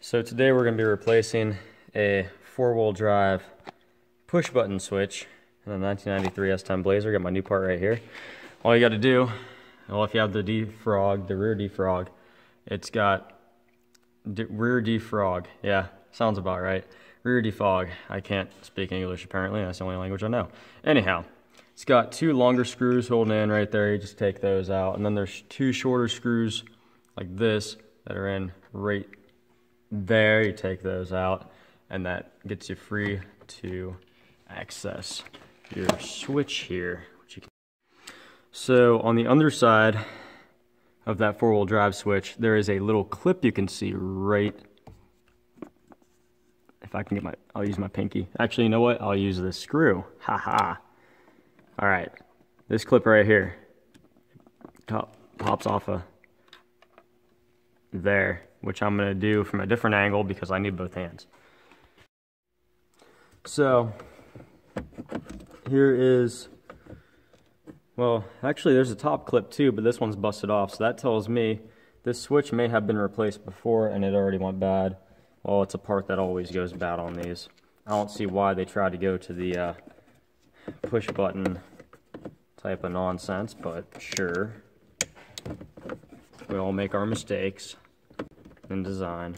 So today we're going to be replacing a four-wheel drive push button switch in a 1993 S10 Blazer. Got my new part right here. All you got to do, well, if you have the defrog, the rear defrog, it's got rear defrog. Yeah, sounds about right. Rear defog. I can't speak English apparently. That's the only language I know. Anyhow, it's got two longer screws holding in right there. You just take those out, and then there's two shorter screws like this that are in right there. You take those out, and that gets you free to access your switch here. So on the underside of that four-wheel drive switch, there is a little clip you can see right. If I can get I'll use my pinky. Actually, you know what? I'll use this screw. Haha. All right, this clip right here pops off of there, which I'm gonna do from a different angle because I need both hands. So here is, well, actually there's a top clip too, but this one's busted off. So that tells me this switch may have been replaced before and it already went bad. Well, it's a part that always goes bad on these. I don't see why they tried to go to the push button type of nonsense, but sure. We all make our mistakes in design.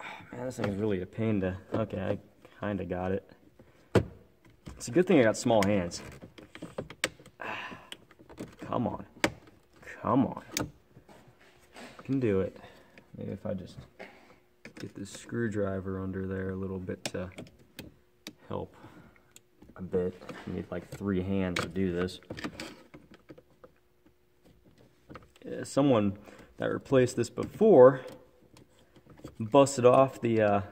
Oh, man, this thing is really a pain to, okay, I kind of got it. It's a good thing I got small hands. Come on. Come on. I can do it. Maybe if I just get this screwdriver under there a little bit to help a bit. I need like 3 hands to do this. Yeah, someone that replaced this before busted off the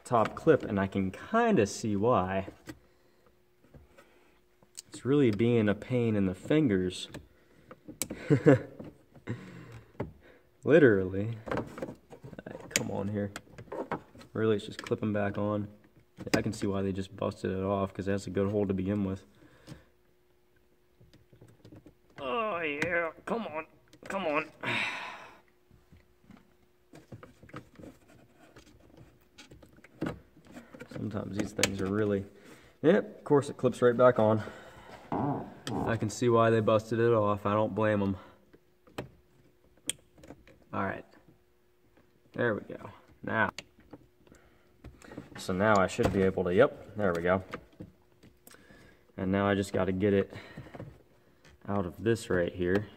top clip, and I can kind of see why. It's really being a pain in the fingers. Literally. Right, come on here. Really, it's just clipping back on. I can see why they just busted it off, because that's a good hold to begin with. Oh yeah, come on, come on. Sometimes these things are really, yep, of course it clips right back on. I can see why they busted it off. I don't blame them. Alright. There we go. Now. So now I should be able to, yep, there we go. And now I just got to get it out of this right here.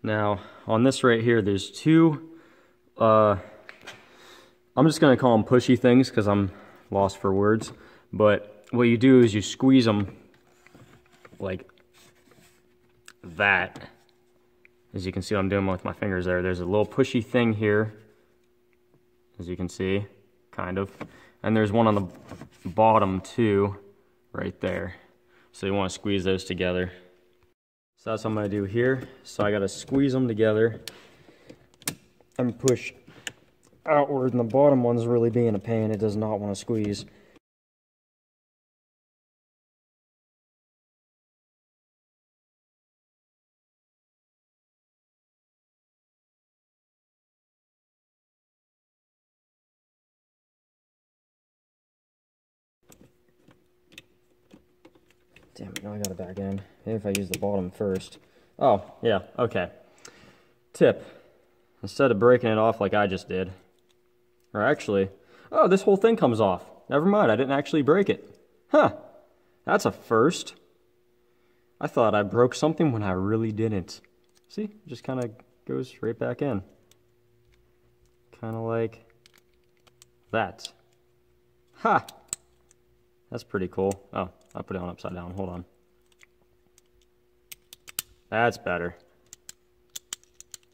Now, on this right here, there's two, I'm just going to call them pushy things because I'm lost for words. But what you do is you squeeze them like that. As you can see what I'm doing with my fingers there. There's a little pushy thing here, as you can see, kind of. And there's one on the bottom too, right there. So you want to squeeze those together. So that's what I'm going to do here. So I got to squeeze them together and push outward, and the bottom one's really being a pain. It does not want to squeeze. Damn it, now I got it back in. Maybe if I use the bottom first. Oh, yeah, okay. Tip. Instead of breaking it off like I just did, or actually, oh, this whole thing comes off. Never mind, I didn't actually break it. Huh, that's a first. I thought I broke something when I really didn't. See, it just kind of goes right back in. Kind of like that. Ha! That's pretty cool. Oh, I put it on upside down. Hold on. That's better.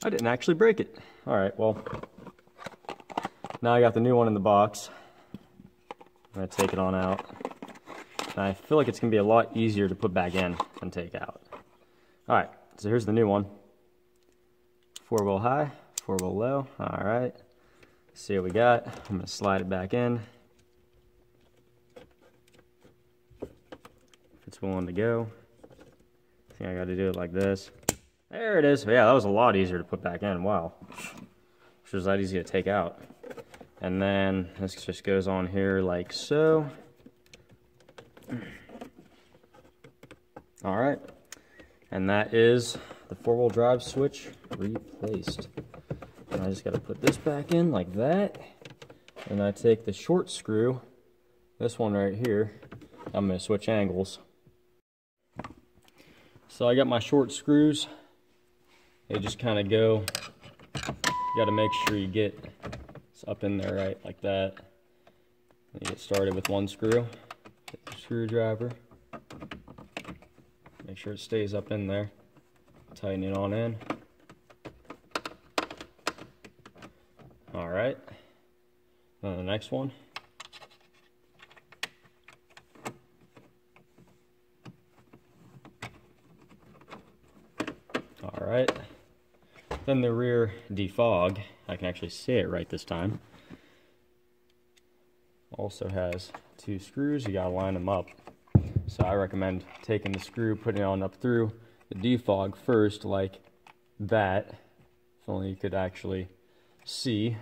I didn't actually break it. All right, well, now I got the new one in the box. I'm going to take it on out. And I feel like it's going to be a lot easier to put back in than take out. All right, so here's the new one. 4-wheel high, 4-wheel low. All right, see what we got. I'm going to slide it back in. If it's willing to go. I think I got to do it like this. There it is. Yeah, that was a lot easier to put back in. Wow. Which was that easy to take out. And then this just goes on here like so. All right. And that is the four-wheel drive switch replaced. And I just got to put this back in like that. And I take the short screw, this one right here, I'm going to switch angles. So I got my short screws. They just kind of go, you got to make sure you get it's up in there right like that. You get started with one screw, get the screwdriver, make sure it stays up in there, tighten it on in. All right, and the next one. All right, then the rear defog, I can actually say it right this time, also has 2 screws. You gotta line them up. So I recommend taking the screw, putting it on up through the defog first like that, if only you could actually see.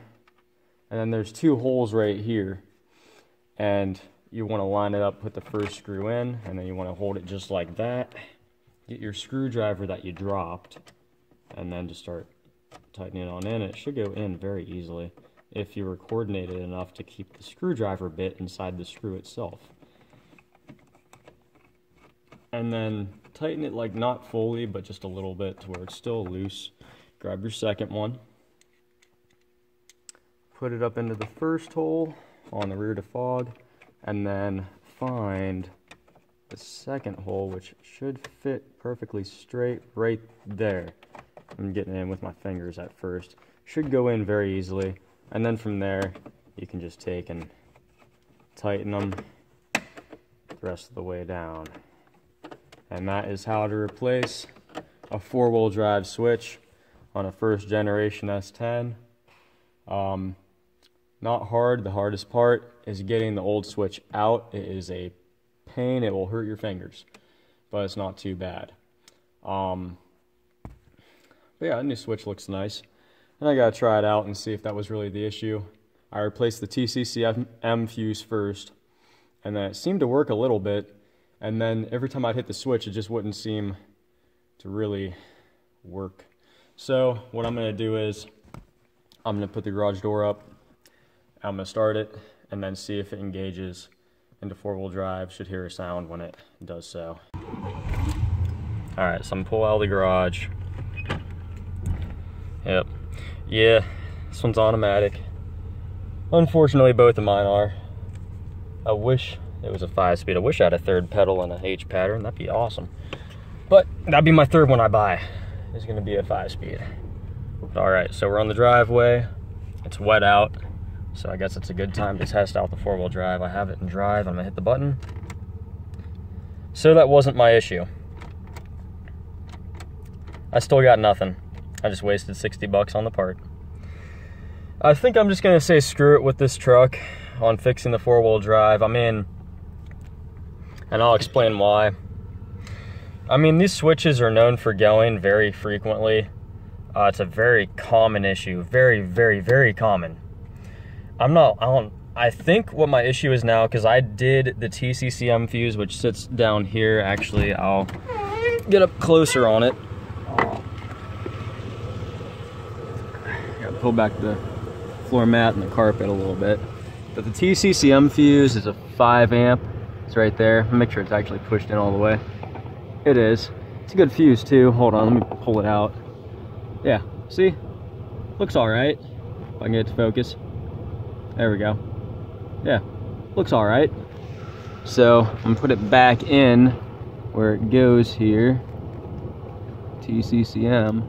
And then there's 2 holes right here, and you want to line it up, put the first screw in, and then you want to hold it just like that. Get your screwdriver that you dropped, and then just start tightening it on in. It should go in very easily if you were coordinated enough to keep the screwdriver bit inside the screw itself. And then tighten it like not fully, but just a little bit to where it's still loose. Grab your second one. Put it up into the first hole on the rear defog, and then find the second hole, which should fit perfectly straight right there. I'm getting in with my fingers at first. Should go in very easily, and then from there you can just take and tighten them the rest of the way down. And that is how to replace a four-wheel drive switch on a first generation S10. Not hard. The hardest part is getting the old switch out. It is a pain. It will hurt your fingers, but it's not too bad. But yeah, the new switch looks nice. And I gotta try it out and see if that was really the issue. I replaced the TCCM fuse first, and then it seemed to work a little bit. And then every time I'd hit the switch, it just wouldn't seem to really work. So what I'm gonna do is I'm gonna put the garage door up. I'm going to start it and then see if it engages into four-wheel drive. Should hear a sound when it does so. Alright, so I'm going to pull out of the garage. Yep. Yeah, this one's automatic. Unfortunately, both of mine are. I wish it was a 5-speed. I wish I had a third pedal and a H pattern. That'd be awesome. But that'd be my third one I buy. It's going to be a 5-speed. Alright, so we're on the driveway. It's wet out. So I guess it's a good time to test out the four-wheel drive. I have it in drive. I'm gonna hit the button. So that wasn't my issue. I still got nothing. I just wasted 60 bucks on the part. I think I'm just gonna say screw it with this truck on fixing the four-wheel drive. I'm in, and I'll explain why. I mean, these switches are known for going very frequently. It's a very common issue. Very, very, very common. I think what my issue is now, because I did the TCCM fuse, which sits down here. Actually, I'll get up closer on it. Gotta pull back the floor mat and the carpet a little bit. But the TCCM fuse is a 5 amp. It's right there. Make sure it's actually pushed in all the way. It is. It's a good fuse too. Hold on, let me pull it out. Yeah, see? Looks all right. If I can get it to focus. There we go. Yeah, looks all right. So I'm gonna put it back in where it goes here. TCCM.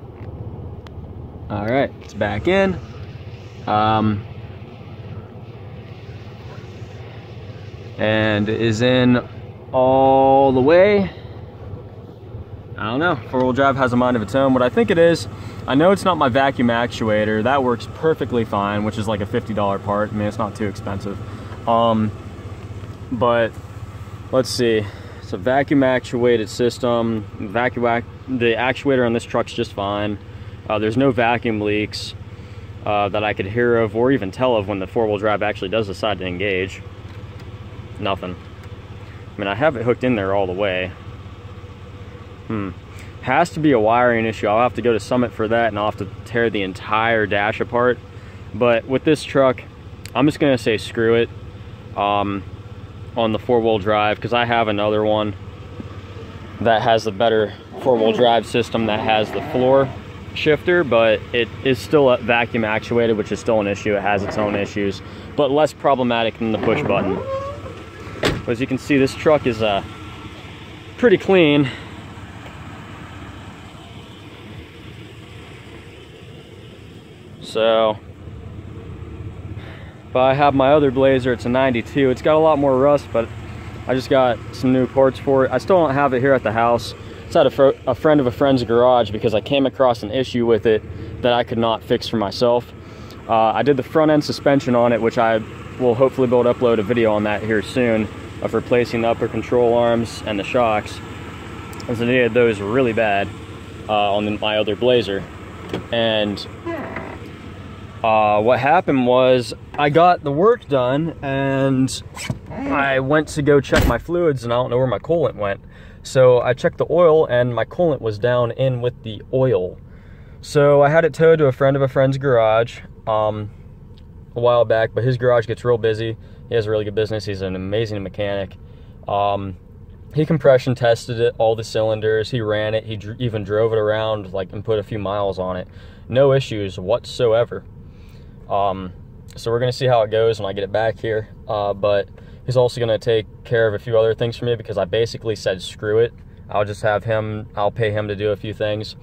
All right, it's back in. And it is in all the way. I don't know, four-wheel drive has a mind of its own. What I think it is, I know it's not my vacuum actuator. That works perfectly fine, which is like a $50 part. I mean, it's not too expensive. But let's see. It's a vacuum actuated system. The actuator on this truck's just fine. There's no vacuum leaks that I could hear of or even tell of when the four-wheel drive actually does decide to engage. Nothing. I mean, I have it hooked in there all the way. Has to be a wiring issue. I'll have to go to Summit for that, and I'll have to tear the entire dash apart. But with this truck, I'm just gonna say screw it on the four-wheel drive, because I have another one that has a better four-wheel drive system that has the floor shifter, but it is still vacuum actuated, which is still an issue. It has its own issues, but less problematic than the push button. But as you can see, this truck is pretty clean. So, but I have my other Blazer. It's a 92. It's got a lot more rust, but I just got some new parts for it. I still don't have it here at the house. It's at a friend of a friend's garage because I came across an issue with it that I could not fix for myself. I did the front end suspension on it, which I will hopefully be able to upload a video on that here soon, of replacing the upper control arms and the shocks, as I needed those really bad on my other Blazer. And what happened was I got the work done and I went to go check my fluids, and I don't know where my coolant went. So I checked the oil and my coolant was down in with the oil. So I had it towed to a friend of a friend's garage a while back, but his garage gets real busy. He has a really good business. He's an amazing mechanic. He compression tested it, all the cylinders. He ran it. He even drove it around and put a few miles on it. No issues whatsoever. So we're gonna see how it goes when I get it back here. But he's also gonna take care of a few other things for me, because I basically said screw it. I'll just have him, I'll pay him to do a few things.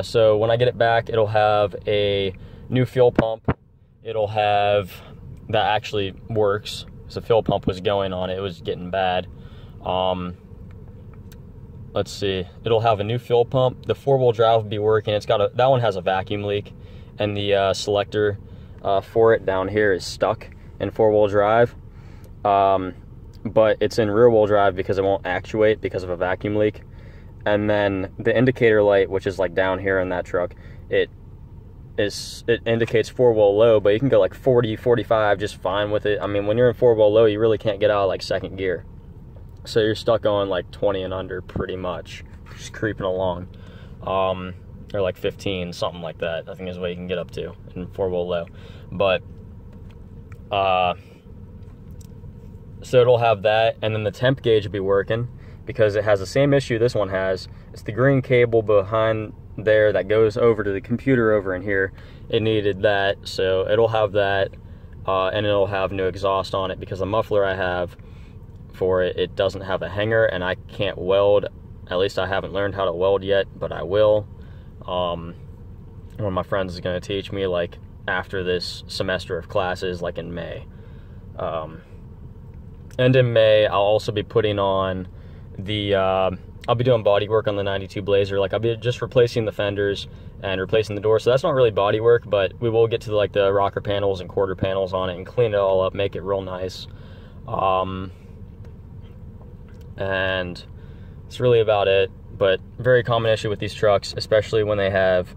So when I get it back, it'll have a new fuel pump. It'll have, that actually works. So the fuel pump was going on, it was getting bad. Let's see, it'll have a new fuel pump. The four-wheel drive will be working. It's got that one has a vacuum leak, and the selector for it down here is stuck in four-wheel drive. But it's in rear-wheel drive because it won't actuate because of a vacuum leak. And then the indicator light, which is down here in that truck, it indicates four-wheel low, but you can go 40, 45 just fine with it. I mean, when you're in four-wheel low, you really can't get out of second gear. So you're stuck on 20 and under pretty much, just creeping along. Or 15, something like that, I think is what you can get up to in four-wheel low. But so it'll have that, and then the temp gauge will be working because it has the same issue this one has. It's the green cable behind there that goes over to the computer over in here. It needed that, so it'll have that, and it'll have new exhaust on it because the muffler I have for it, it doesn't have a hanger, and I can't weld. At least I haven't learned how to weld yet, but I will. One of my friends is going to teach me after this semester of classes, in May. And in May, I'll also be putting on the, I'll be doing body work on the 92 Blazer. I'll be just replacing the fenders and replacing the door. So that's not really body work, but we will get to the rocker panels and quarter panels on it and clean it all up, make it real nice. And it's really about it. But very common issue with these trucks, especially when they have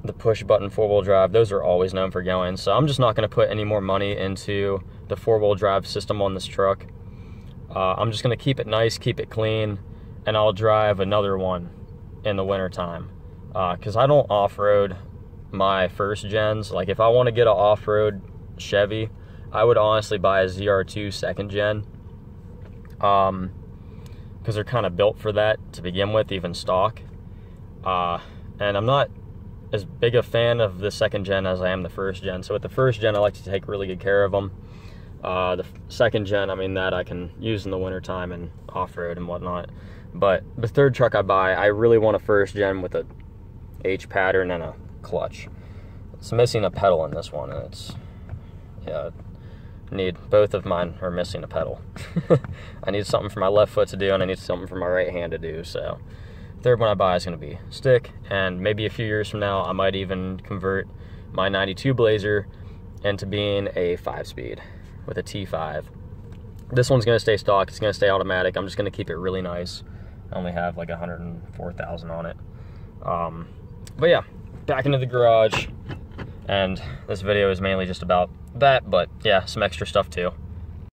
the push button four-wheel drive. Those are always known for going. So I'm just not going to put any more money into the four-wheel drive system on this truck. I'm just going to keep it nice, keep it clean, and I'll drive another one in the wintertime. Because I don't off-road my first gens. If I want to get an off-road Chevy, I would honestly buy a ZR2 second gen. Because they're kind of built for that to begin with, even stock. And I'm not as big a fan of the second gen as I am the first gen. So with the first gen, I like to take really good care of them. The second gen, I mean, that I can use in the wintertime and off-road and whatnot. But the third truck I buy, I really want a first gen with a H pattern and a clutch. It's missing a pedal in this one, and it's, yeah, both of mine are missing a pedal. I need something for my left foot to do, and I need something for my right hand to do. So third one I buy is going to be stick, and maybe a few years from now I might even convert my 92 Blazer into being a 5-speed with a T5. This one's gonna stay stock, it's gonna stay automatic. I'm just gonna keep it really nice. I only have like 104,000 on it. But yeah, back into the garage. And this video is mainly just about that, but yeah, some extra stuff too.